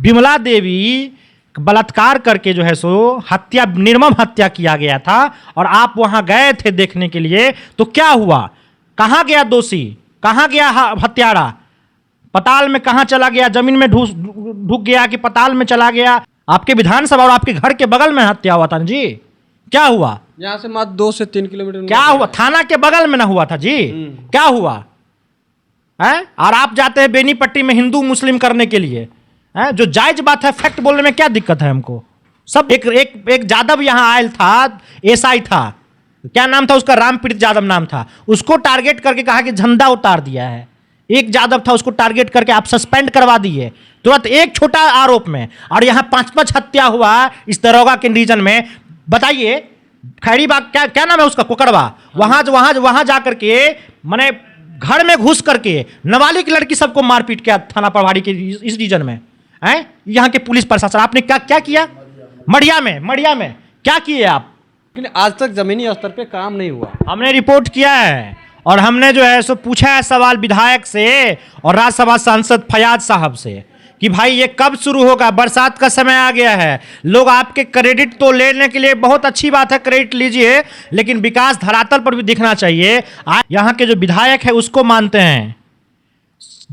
विमला देवी बलात्कार करके जो है सो हत्या, निर्मम हत्या किया गया था और आप वहां गए थे देखने के लिए, तो क्या हुआ? कहां गया दोषी? कहां गया हत्यारा? पताल में कहां चला गया? जमीन में ढुक गया कि पताल में चला गया? आपके विधानसभा और आपके घर के बगल में हत्या हुआ था जी। क्या हुआ? यहाँ से मात्र 2 से 3 किलोमीटर। क्या हुआ? थाना के बगल में ना हुआ था जी। क्या हुआ है? और आप जाते हैं बेनीपट्टी में हिंदू मुस्लिम करने के लिए है? जो जायज बात है, फैक्ट बोलने में क्या दिक्कत है हमको? सब एक जादव यहाँ आयल था, एसआई था, क्या नाम था उसका? रामप्रीत यादव नाम था। उसको टारगेट करके कहा कि झंडा उतार दिया है। एक यादव था, उसको टारगेट करके आप सस्पेंड करवा दिए तुरंत एक छोटा आरोप में। और यहाँ 5-5 हत्या हुआ इस दरोगा के रीजन में। बताइए खैरीबाग, क्या नाम है उसका? कोकड़वा। वहां जाकर के मैंने घर में घुस करके नाबालिग लड़की सबको मारपीट किया थाना प्रभारी के इस रीजन में है। यहाँ के पुलिस प्रशासन आपने क्या किया? मढ़िया में क्या किए आप? लेकिन आज तक जमीनी स्तर पे काम नहीं हुआ। हमने रिपोर्ट किया है और हमने जो है सो पूछा है सवाल विधायक से और राज्यसभा सांसद फयाज साहब से कि भाई ये कब शुरू होगा? बरसात का समय आ गया है। लोग आपके क्रेडिट तो लेने के लिए बहुत अच्छी बात है, क्रेडिट लीजिए, लेकिन विकास धरातल पर भी दिखना चाहिए। यहाँ के जो विधायक है उसको मानते हैं।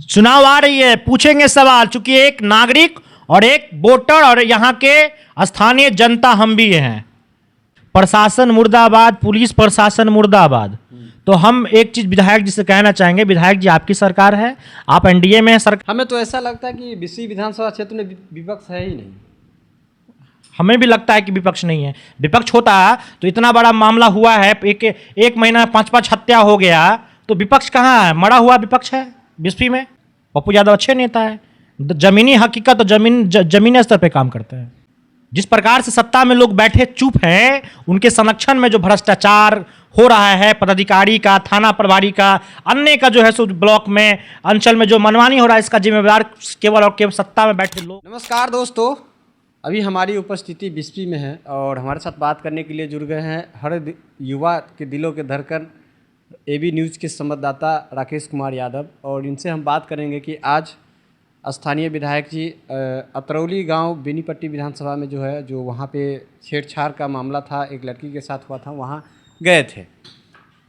चुनाव आ रही है, पूछेंगे सवाल, चूंकि एक नागरिक और एक वोटर और यहाँ के स्थानीय जनता हम भी हैं। प्रशासन मुर्दाबाद, पुलिस प्रशासन मुर्दाबाद। तो हम एक चीज विधायक जी से कहना चाहेंगे, विधायक जी आपकी सरकार है, आप एनडीए में है सरकार। हमें तो ऐसा लगता है कि बिस्सी विधानसभा क्षेत्र में विपक्ष है ही नहीं। हमें भी लगता है कि विपक्ष नहीं है। विपक्ष होता तो इतना बड़ा मामला हुआ है, एक महीना 5-5 हत्या हो गया, तो विपक्ष कहाँ है? मरा हुआ विपक्ष है बिस्फी में। पप्पू यादव अच्छे नेता है, जमीनी हकीकत तो जमीनी स्तर पे काम करते हैं। जिस प्रकार से सत्ता में लोग बैठे चुप हैं, उनके संरक्षण में जो भ्रष्टाचार हो रहा है, पदाधिकारी का, थाना प्रभारी का, अन्य का जो है सो ब्लॉक में, अंचल में जो मनमानी हो रहा है, इसका जिम्मेदार केवल और केवल सत्ता में बैठे लोग। नमस्कार दोस्तों, अभी हमारी उपस्थिति बिस्फी में है और हमारे साथ बात करने के लिए जुड़ गए हैं हर युवा के दिलों के धड़कन एबी न्यूज़ के संवाददाता राकेश कुमार यादव। और इनसे हम बात करेंगे कि आज स्थानीय विधायक जी अतरौली गांव बेनीपट्टी विधानसभा में जो वहां पे छेड़छाड़ का मामला था, एक लड़की के साथ हुआ था, वहां गए थे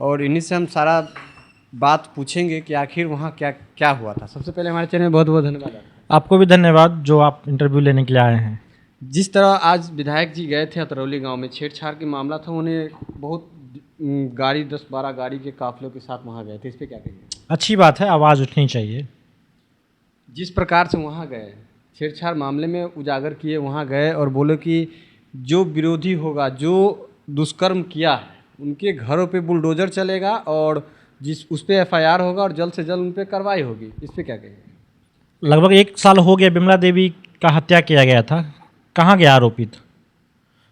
और इन्हीं से हम सारा बात पूछेंगे कि आखिर वहां क्या हुआ था। सबसे पहले हमारे चैनल में बहुत बहुत धन्यवाद। आपको भी धन्यवाद जो आप इंटरव्यू लेने के लिए आए हैं। जिस तरह आज विधायक जी गए थे अतरौली गाँव में, छेड़छाड़ के मामला था, उन्हें बहुत गाड़ी 10-12 गाड़ी के काफिलों के साथ वहाँ गए थे, इस पर क्या कहेंगे? अच्छी बात है, आवाज़ उठनी चाहिए। जिस प्रकार से वहाँ गए, छेड़छाड़ मामले में उजागर किए, वहाँ गए और बोले कि जो विरोधी होगा, जो दुष्कर्म किया है, उनके घरों पे बुलडोजर चलेगा और उस पर एफआईआर होगा और जल्द से जल्द उन पर कार्रवाई होगी। इस पर क्या कहेंगे? लगभग 1 साल हो गया विमला देवी का हत्या किया गया था। कहाँ गया आरोपित?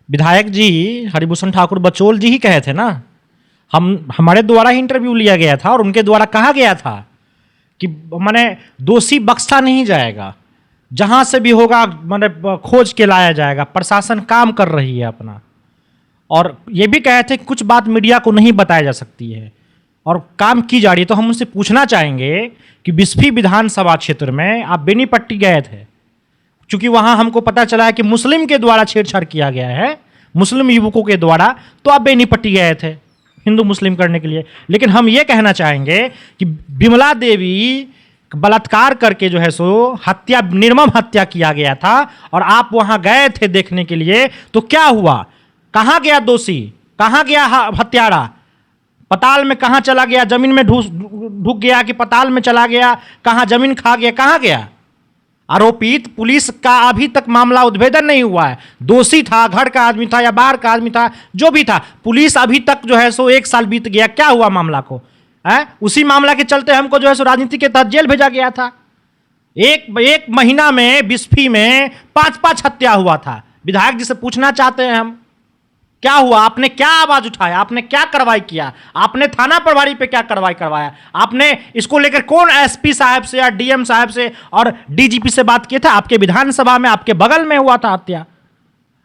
विधायक जी हरिभूषण ठाकुर बचौल जी ही कहे थे ना, हमारे द्वारा ही इंटरव्यू लिया गया था और उनके द्वारा कहा गया था कि माने दोषी बख्शा नहीं जाएगा, जहाँ से भी होगा माने खोज के लाया जाएगा। प्रशासन काम कर रही है अपना, और ये भी कहे थे कि कुछ बात मीडिया को नहीं बताया जा सकती है और काम की जा रही है। तो हम उनसे पूछना चाहेंगे कि बिस्फी विधानसभा क्षेत्र में आप बेनीपट्टी गए थे, चूँकि वहाँ हमको पता चला है कि मुस्लिम के द्वारा छेड़छाड़ किया गया है, मुस्लिम युवकों के द्वारा, तो आप बेनीपट्टी गए थे हिंदू मुस्लिम करने के लिए। लेकिन हम ये कहना चाहेंगे कि विमला देवी बलात्कार करके जो है सो हत्या, निर्मम हत्या किया गया था और आप वहां गए थे देखने के लिए, तो क्या हुआ? कहां गया दोषी? कहां गया हत्यारा? पताल में कहां चला गया? जमीन में ढुक गया कि पताल में चला गया? कहां जमीन खा गया? कहां गया आरोपित? पुलिस का अभी तक मामला उद्भेदन नहीं हुआ है। दोषी था, घर का आदमी था या बाहर का आदमी था, जो भी था, पुलिस अभी तक जो है सो 1 साल बीत गया, क्या हुआ मामला को? उसी मामला के चलते हमको जो है सो राजनीति के तहत जेल भेजा गया था। एक महीना में बिस्फी में 5-5 हत्या हुआ था। विधायक जी से पूछना चाहते हैं हम, क्या हुआ? आपने क्या आवाज उठाया? आपने क्या कार्रवाई किया? आपने थाना प्रभारी पे क्या कार्रवाई करवाया? आपने इसको लेकर कौन एसपी साहब से या डीएम साहब से और डीजीपी से बात किया था? आपके विधानसभा में, आपके बगल में हुआ था हत्या,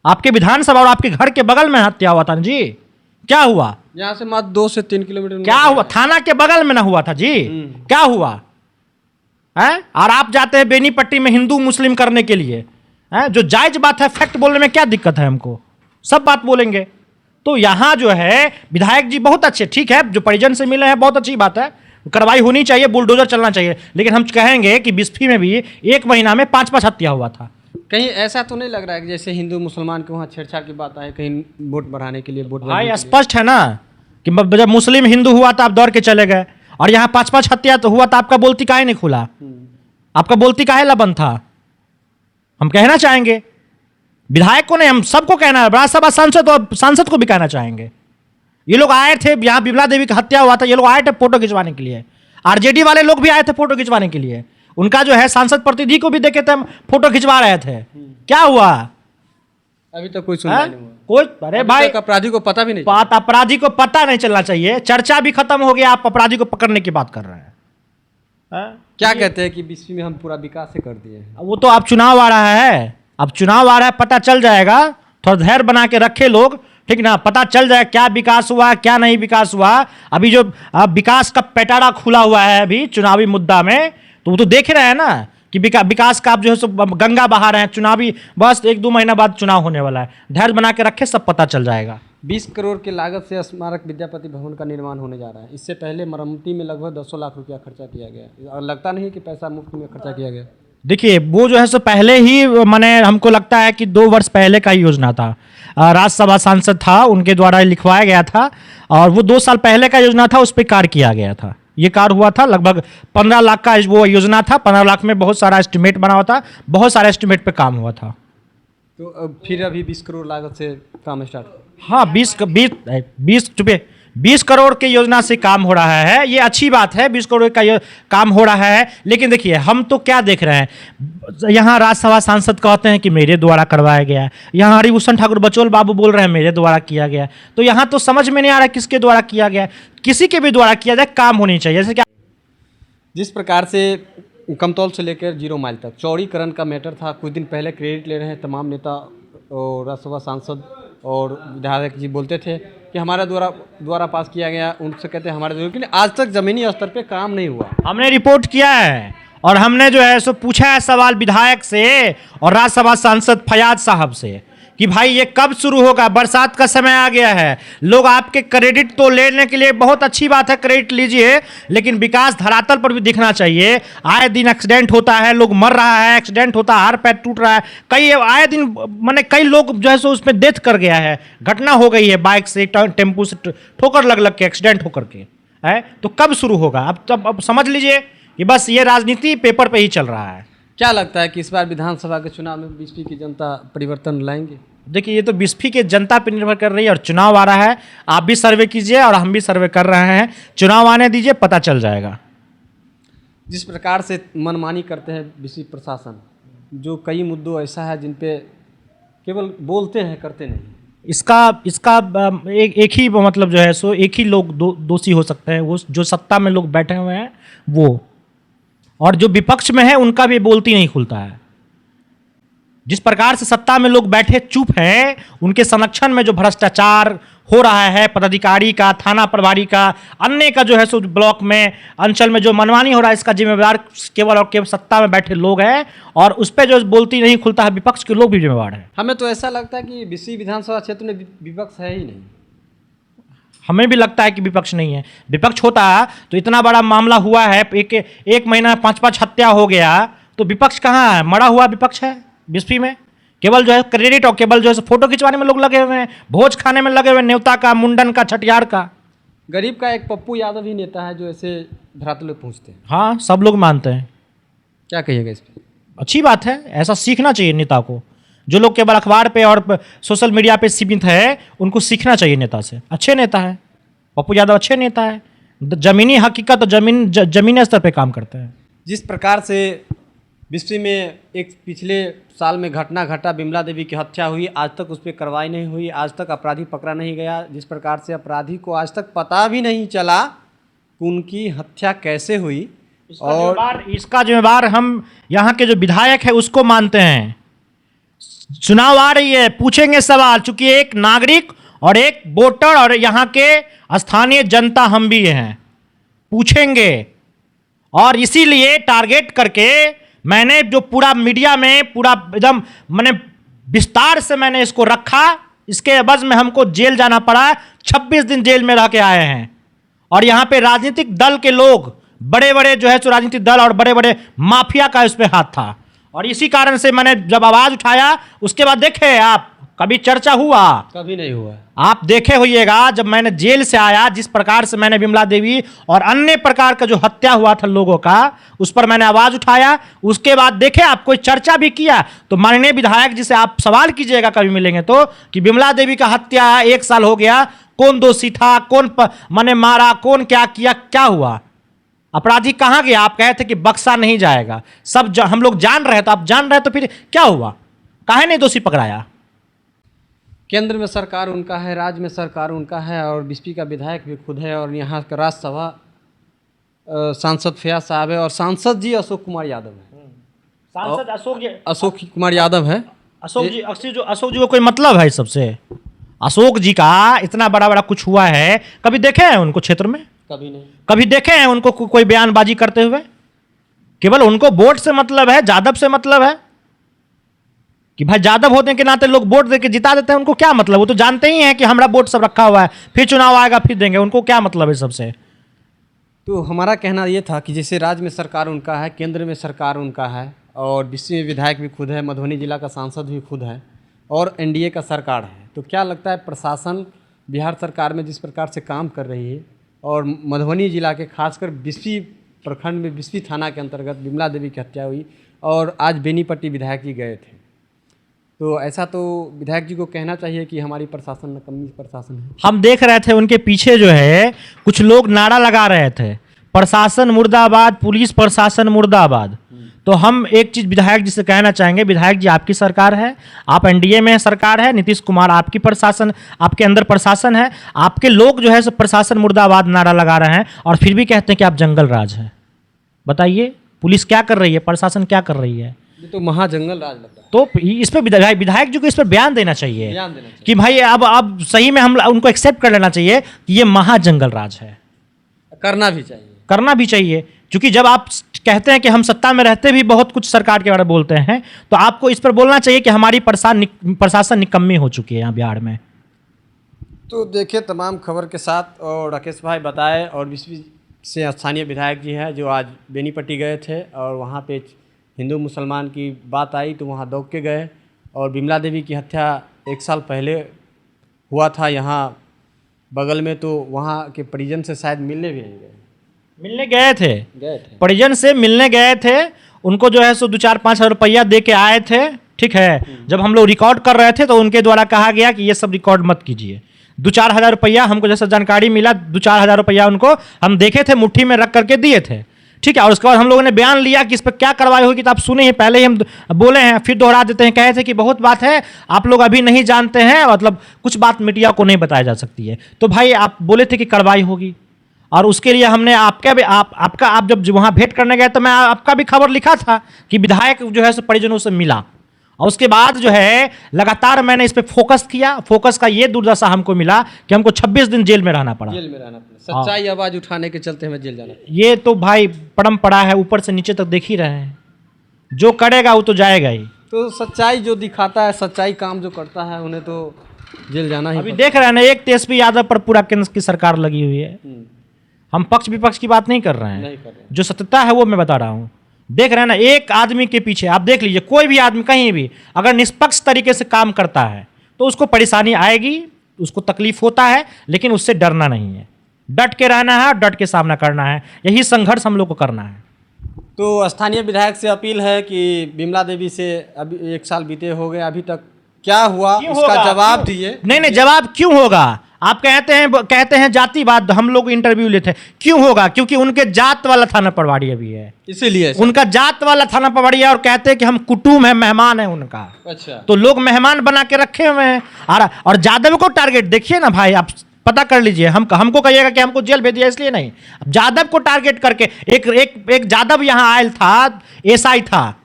आपके विधानसभा और आपके घर के बगल में हत्या हुआ था जी। क्या हुआ? यहाँ से मात्र 2 से 3 किलोमीटर। क्या हुआ? थाना के बगल में ना हुआ था जी। क्या हुआ है? और आप जाते हैं बेनीपट्टी में हिंदू मुस्लिम करने के लिए हैं? जो जायज बात है, फैक्ट बोलने में क्या दिक्कत है हमको, सब बात बोलेंगे। तो यहाँ जो है विधायक जी बहुत अच्छे, ठीक है, जो परिजन से मिले हैं बहुत अच्छी बात है, कार्रवाई होनी चाहिए, बुलडोजर चलना चाहिए, लेकिन हम कहेंगे कि बिस्फी में भी 1 महीना में 5-5 हत्या हुआ था। कहीं ऐसा तो नहीं लग रहा है कि जैसे हिंदू मुसलमान के वहाँ छेड़छाड़ की बात आए, कहीं वोट बढ़ाने के लिए, वोट भाई बढ़ाने के स्पष्ट है ना कि जब मुस्लिम हिंदू हुआ तो आप दौड़ के चले गए, और यहाँ 5-5 हत्या तो हुआ तो आपका बोलती काहे नहीं खुला, आपका बोलती काहे ला बंद था। हम कहना चाहेंगे विधायक को नहीं, हम सबको कहना है, राज्यसभा सांसद और सांसद को भी कहना चाहेंगे। ये लोग आए थे, यहाँ बिमला देवी की हत्या हुआ था, ये लोग आए थे फोटो खिंचवाने के लिए, आरजेडी वाले लोग भी आए थे फोटो खिंचवाने के लिए, उनका जो है सांसद प्रतिनिधि को भी देखे थे, हम फोटो खिंचवा रहे थे, क्या हुआ अभी तक कोई सुनवाई नहीं हुआ। कोई, अरे अभी भाई तक अपराधी को पता भी नहीं बात, अपराधी को पता नहीं चलना चाहिए, चर्चा भी खत्म हो गया, आप अपराधी को पकड़ने की बात कर रहे हैं। क्या कहते हैं कि बीच में हम पूरा विकास से कर दिए हैं। वो तो अब चुनाव आ रहा है, अब चुनाव आ रहा है, पता चल जाएगा, थोड़ा धैर्य बना के रखे लोग, ठीक ना, पता चल जाए क्या विकास हुआ क्या नहीं विकास हुआ। अभी जो विकास का पेटारा खुला हुआ है अभी चुनावी मुद्दा में, तो वो तो देख रहे हैं ना कि विकास का आप जो है सो गंगा बहा रहे हैं, चुनावी बस 1-2 महीना बाद चुनाव होने वाला है, धैर्य बना के रखे, सब पता चल जाएगा। 20 करोड़ की लागत से स्मारक विद्यापति भवन का निर्माण होने जा रहा है। इससे पहले मरम्मती में लगभग 200 लाख रुपया खर्चा किया गया, और लगता नहीं कि पैसा मुफ्त में खर्चा किया गया। देखिए वो जो है सो पहले ही, मैंने हमको लगता है कि 2 वर्ष पहले का ही योजना था, राज्यसभा सांसद था उनके द्वारा लिखवाया गया था, और वो 2 साल पहले का योजना था, उस पर कार्य किया गया था। ये कार्य हुआ था, लगभग 15 लाख का वो योजना था, 15 लाख में बहुत सारा एस्टिमेट बना हुआ था, बहुत सारे एस्टिमेट पे काम हुआ था। तो अब फिर अभी 20 करोड़ लागत से काम स्टार्ट। हाँ 20 करोड़ की योजना से काम हो रहा है, ये अच्छी बात है, 20 करोड़ का काम हो रहा है। लेकिन देखिए हम तो क्या देख रहे हैं, यहाँ राज्यसभा सांसद कहते हैं कि मेरे द्वारा करवाया गया है, यहाँ हरिभूषण ठाकुर बचौल बाबू बोल रहे हैं मेरे द्वारा किया गया है, तो यहाँ तो समझ में नहीं आ रहा किसके द्वारा किया गया है। किसी के भी द्वारा किया जाए, काम होनी चाहिए। जैसे क्या जिस प्रकार से कमतौल से लेकर 0 माइल तक चौड़ीकरण का मैटर था, कुछ दिन पहले क्रेडिट ले रहे हैं तमाम नेता और राज्यसभा सांसद और विधायक जी, बोलते थे कि हमारे द्वारा पास किया गया, उनसे कहते हैं हमारे द्वारा, लेकिन आज तक ज़मीनी स्तर पे काम नहीं हुआ। हमने रिपोर्ट किया है, और हमने जो है सो पूछा है सवाल विधायक से और राज्यसभा सांसद फयाज साहब से कि भाई ये कब शुरू होगा, बरसात का समय आ गया है, लोग आपके क्रेडिट तो लेने के लिए बहुत अच्छी बात है, क्रेडिट लीजिए, लेकिन विकास धरातल पर भी दिखना चाहिए। आए दिन एक्सीडेंट होता है, लोग मर रहा है, एक्सीडेंट होता है, हाथ पैर टूट रहा है, कई आए दिन मैंने कई लोग जो है सो उसमें डेथ कर गया है, घटना हो गई है, बाइक से टेम्पू से ठोकर लग के एक्सीडेंट होकर के है। तो कब शुरू होगा, अब समझ लीजिए कि बस ये राजनीति पेपर पे ही चल रहा है। क्या लगता है कि इस बार विधानसभा के चुनाव में बीजेपी की जनता परिवर्तन लाएंगे? देखिए ये तो बिस्फी के जनता पर निर्भर कर रही है, और चुनाव आ रहा है, आप भी सर्वे कीजिए और हम भी सर्वे कर रहे हैं, चुनाव आने दीजिए, पता चल जाएगा। जिस प्रकार से मनमानी करते हैं बीजेपी प्रशासन, जो कई मुद्दों ऐसा है जिन पे केवल बोलते हैं करते नहीं, इसका एक ही मतलब जो है सो एक ही लोग दोषी हो सकते हैं, वो जो सत्ता में लोग बैठे हुए हैं वो, और जो विपक्ष में है उनका भी बोलती नहीं खुलता है। जिस प्रकार से सत्ता में लोग बैठे चुप हैं, उनके संरक्षण में जो भ्रष्टाचार हो रहा है, पदाधिकारी का, थाना प्रभारी का, अन्य का जो है सो ब्लॉक में, अंचल में जो मनमानी हो रहा है, इसका जिम्मेदार केवल और केवल सत्ता में बैठे लोग हैं, और उस पर जो बोलती नहीं खुलता है, विपक्ष के लोग भी जिम्मेवार हैं। हमें तो ऐसा लगता है कि बीसी विधानसभा क्षेत्र में विपक्ष है ही नहीं। हमें भी लगता है कि विपक्ष नहीं है, विपक्ष होता तो इतना बड़ा मामला हुआ है, एक महीना 5-5 हत्या हो गया, तो विपक्ष कहाँ है, मरा हुआ विपक्ष है बिस्फी में। केवल जो है क्रेडिट और केवल जो है फोटो खिंचवाने में लोग लगे हुए हैं, भोज खाने में लगे हुए हैं, न्योता का, मुंडन का, छठियार का। गरीब का एक पप्पू यादव ही नेता है जो ऐसे धरातल पे पहुँचते हैं। हाँ सब लोग मानते हैं। क्या कहिएगा इस पर? अच्छी बात है, ऐसा सीखना चाहिए नेता को। जो लोग केवल अखबार पे और सोशल मीडिया पे सीमित है, उनको सीखना चाहिए नेता से। अच्छे नेता है पप्पू यादव, अच्छे नेता है, जमीनी हकीकत और जमीनी स्तर पे काम करते हैं। जिस प्रकार से बिस्फी में एक पिछले साल में घटना घटा, बिमला देवी की हत्या हुई, आज तक उस पर कार्रवाई नहीं हुई, आज तक अपराधी पकड़ा नहीं गया। जिस प्रकार से अपराधी को आज तक पता भी नहीं चला कि उनकी हत्या कैसे हुई, और इसका जिम्मेदार हम यहाँ के जो विधायक है उसको मानते हैं। चुनाव आ रही है, पूछेंगे सवाल, चूंकि एक नागरिक और एक वोटर और यहाँ के स्थानीय जनता हम भी हैं, पूछेंगे, और इसीलिए टारगेट करके मैंने जो पूरा मीडिया में पूरा एकदम मैंने विस्तार से मैंने इसको रखा, इसके एवज में हमको जेल जाना पड़ा। 26 दिन जेल में रह के आए हैं। और यहाँ पे राजनीतिक दल के लोग, बड़े बड़े जो है सो राजनीतिक दल और बड़े बड़े माफिया का इस पे हाथ था। और इसी कारण से मैंने जब आवाज उठाया, उसके बाद देखे आप कभी चर्चा हुआ? कभी नहीं हुआ। आप देखे होइएगा, जब मैंने जेल से आया, जिस प्रकार से मैंने विमला देवी और अन्य प्रकार का जो हत्या हुआ था लोगों का, उस पर मैंने आवाज उठाया। उसके बाद देखे आप कोई चर्चा भी किया? तो माननीय विधायक जी से आप सवाल कीजिएगा कभी मिलेंगे तो, कि विमला देवी का हत्या 1 साल हो गया, कौन दोषी था, कौन मैंने मारा, कौन क्या किया, क्या हुआ, अपराधी कहां गया? आप कहे थे कि बक्सा नहीं जाएगा, सब हम लोग जान रहे, तो आप जान रहे तो फिर क्या हुआ? काहे नहीं दोषी पकड़ाया? केंद्र में सरकार उनका है, राज्य में सरकार उनका है, और बीसपी का विधायक भी खुद है, और यहाँ का राज्यसभा सांसद फयाज साहब है, और सांसद जी अशोक कुमार यादव है। सांसद अशोक कुमार यादव है। अशोक जी को कोई मतलब है इस सबसे? अशोक जी का इतना बड़ा बड़ा कुछ हुआ है, कभी देखे हैं उनको क्षेत्र में? कभी नहीं। कभी देखे हैं उनको कोई बयानबाजी करते हुए? केवल उनको वोट से मतलब है, जादव से मतलब है कि भाई जादव होने के नाते लोग वोट देके जिता देते हैं। उनको क्या मतलब? वो तो जानते ही हैं कि हमारा वोट सब रखा हुआ है, फिर चुनाव आएगा फिर देंगे। उनको क्या मतलब है सबसे? तो हमारा कहना ये था कि जैसे राज्य में सरकार उनका है, केंद्र में सरकार उनका है, और बीसी में विधायक भी खुद है, मधुबनी जिला का सांसद भी खुद है, और एनडीए का सरकार है। तो क्या लगता है प्रशासन बिहार सरकार में जिस प्रकार से काम कर रही है, और मधुबनी जिला के खासकर बिस्फी प्रखंड में बिस्फी थाना के अंतर्गत विमला देवी की हत्या हुई, और आज बेनीपट्टी विधायक जी गए थे, तो ऐसा तो विधायक जी को कहना चाहिए कि हमारी प्रशासन नकम्मी प्रशासन है। हम देख रहे थे उनके पीछे जो है कुछ लोग नारा लगा रहे थे, प्रशासन मुर्दाबाद, पुलिस प्रशासन मुर्दाबाद। तो हम एक चीज विधायक जी से कहना चाहेंगे, विधायक जी आपकी सरकार है, आप एनडीए में सरकार है, नीतीश कुमार आपकी प्रशासन, आपके अंदर प्रशासन है, आपके लोग जो है सब प्रशासन मुर्दाबाद नारा लगा रहे हैं, और फिर भी कहते हैं कि आप जंगल राज है। बताइए पुलिस क्या कर रही है, प्रशासन क्या कर रही है? ये तो महाजंगल राज लगता है। तो इस पर विधायक जी को इस पर बयान देना चाहिए, बयान देना चाहिए कि भाई अब सही में हम उनको एक्सेप्ट कर लेना चाहिए कि ये महाजंगल राज है। करना भी चाहिए, करना भी चाहिए, क्योंकि जब आप कहते हैं कि हम सत्ता में रहते भी बहुत कुछ सरकार के बारे में बोलते हैं, तो आपको इस पर बोलना चाहिए कि हमारी प्रशासन निकम्मी हो चुकी है यहाँ बिहार में। तो देखिए तमाम खबर के साथ, और राकेश भाई बताए, और बीसपी से स्थानीय विधायक जी हैं जो आज बेनीपट्टी गए थे, और वहाँ पे हिंदू मुसलमान की बात आई तो वहाँ दौड़ के गए, और विमला देवी की हत्या 1 साल पहले हुआ था यहाँ बगल में, तो वहाँ के परिजन से शायद मिलने भी नहीं गए। मिलने गए थे परिजन से मिलने गए थे, उनको जो है सो 2-4-5 हज़ार रुपया दे के आए थे। ठीक है, जब हम लोग रिकॉर्ड कर रहे थे तो उनके द्वारा कहा गया कि ये सब रिकॉर्ड मत कीजिए। 2-4 हज़ार रुपया हमको जैसा जानकारी मिला, 2-4 हज़ार रुपया उनको हम देखे थे, मुट्ठी में रख करके दिए थे। ठीक है, और उसके बाद हम लोगों ने बयान लिया कि इस पर क्या कार्रवाई होगी, तो आप सुने ही, पहले ही हम बोले हैं, फिर दोहरा देते हैं। कहे थे कि बहुत बात है, आप लोग अभी नहीं जानते हैं, मतलब कुछ बात मीडिया को नहीं बताया जा सकती है। तो भाई आप बोले थे कि कार्रवाई होगी, और उसके लिए हमने आप जब वहाँ भेंट करने गए तो मैं आपका भी खबर लिखा था कि विधायक जो है सो परिजनों से मिला, और उसके बाद जो है लगातार मैंने इस पे फोकस किया। फोकस का ये दुर्दशा हमको मिला कि हमको 26 दिन जेल में रहना पड़ा। जेल में रहना पड़ा, सच्चाई आवाज उठाने के चलते हमें जेल जाना पड़ा। ये तो भाई परंपरा है, ऊपर से नीचे तक देख ही रहे हैं, जो करेगा वो तो जाएगा ही। तो सच्चाई जो दिखाता है, सच्चाई काम जो करता है, उन्हें तो जेल जाना ही। अभी देख रहे हैं ना, एक तेजस्वी यादव पर पूरा केंद्र की सरकार लगी हुई है। हम पक्ष विपक्ष की बात नहीं कर रहे हैं, जो सत्यता है वो मैं बता रहा हूँ। देख रहे हैं ना, एक आदमी के पीछे आप देख लीजिए, कोई भी आदमी कहीं भी अगर निष्पक्ष तरीके से काम करता है तो उसको परेशानी आएगी, उसको तकलीफ होता है, लेकिन उससे डरना नहीं है, डट के रहना है और डट के सामना करना है। यही संघर्ष हम लोग को करना है। तो स्थानीय विधायक से अपील है कि विमला देवी से अभी 1 साल बीते हो गए, अभी तक क्या हुआ उसका जवाब दिए। नहीं, जवाब क्यों होगा? आप कहते हैं जातिवाद, हम लोग इंटरव्यू लेते हैं, क्यों होगा? क्योंकि उनके जात वाला थाना पटवारी अभी है, इसीलिए उनका जात वाला थाना पटवारी है, और कहते हैं कि हम कुटुंब है, मेहमान है उनका। अच्छा, तो लोग मेहमान बना के रखे हुए हैं। और जादव को टारगेट देखिए ना भाई, आप पता कर लीजिए। हमको कहिएगा कि हमको जेल भेज दिया, इसलिए नहीं। जादव को टारगेट करके एक जादव यहाँ आयल था, एसआई था,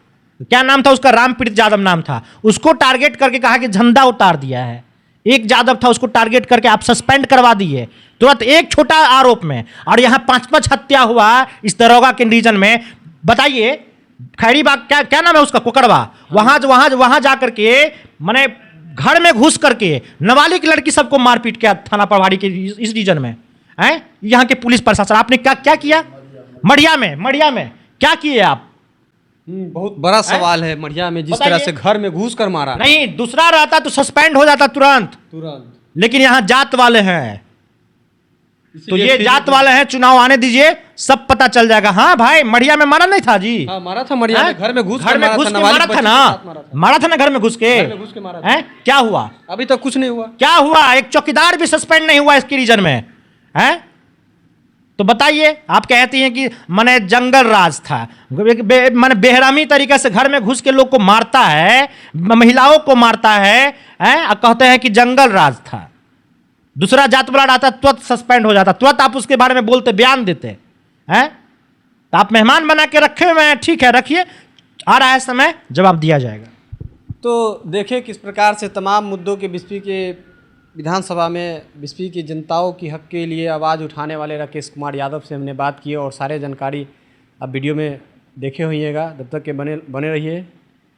क्या नाम था उसका, रामप्रीत यादव नाम था, उसको टारगेट करके कहा कि झंडा उतार दिया है। एक यादव था, उसको टारगेट करके आप सस्पेंड करवा दिए तुरंत, एक छोटा आरोप में। और यहाँ 5-5 हत्या हुआ इस दरोगा के रीजन में। बताइए, खैरी बाग, क्या क्या नाम है उसका, कोकड़वा, वहां जा करके मैंने घर में घुस करके नाबालिग लड़की सबको मारपीट किया थाना प्रभारी के इस रीजन में हैं। यहाँ के पुलिस प्रशासन आपने क्या क्या किया? मढ़िया में क्या किए आप? बहुत बड़ा सवाल है। मढ़िया में जिस तरह से घर में घुस कर मारा, नहीं दूसरा रहता तो सस्पेंड हो जाता तुरंत, लेकिन यहाँ जात वाले हैं, तो ये जात वाले हैं, चुनाव आने दीजिए सब पता चल जाएगा। हाँ भाई, मढ़िया में मारा नहीं था जी? हाँ, मारा था मढ़िया में, घर में घुस के मारा था ना, मारा था ना घर में घुस के, हैं? क्या हुआ? अभी तक कुछ नहीं हुआ। क्या हुआ? एक चौकीदार भी सस्पेंड नहीं हुआ इसके रीजन में, हैं? तो बताइए, आप कहती हैं कि माने जंगल राज था, माने बेहरामी तरीके से घर में घुस के लोग को मारता है, महिलाओं को मारता है, और कहते हैं कि जंगल राज था। दूसरा जात वाला आता तुरंत सस्पेंड हो जाता, तुरंत आप उसके बारे में बोलते, बयान देते हैं। तो आप मेहमान बना के रखे हुए हैं, ठीक है रखिए, आ रहा है समय जवाब दिया जाएगा। तो देखिए किस प्रकार से तमाम मुद्दों के बिस्पी के विधानसभा में बिस्पी की जनताओं की हक के लिए आवाज़ उठाने वाले राकेश कुमार यादव से हमने बात की, और सारे जानकारी आप वीडियो में देखे होइएगा। जब तक के बने रहिए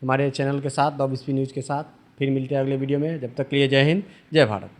हमारे चैनल के साथ, द बिस्पी न्यूज़ के साथ। फिर मिलते हैं अगले वीडियो में, जब तक के लिए जय हिंद, जय भारत।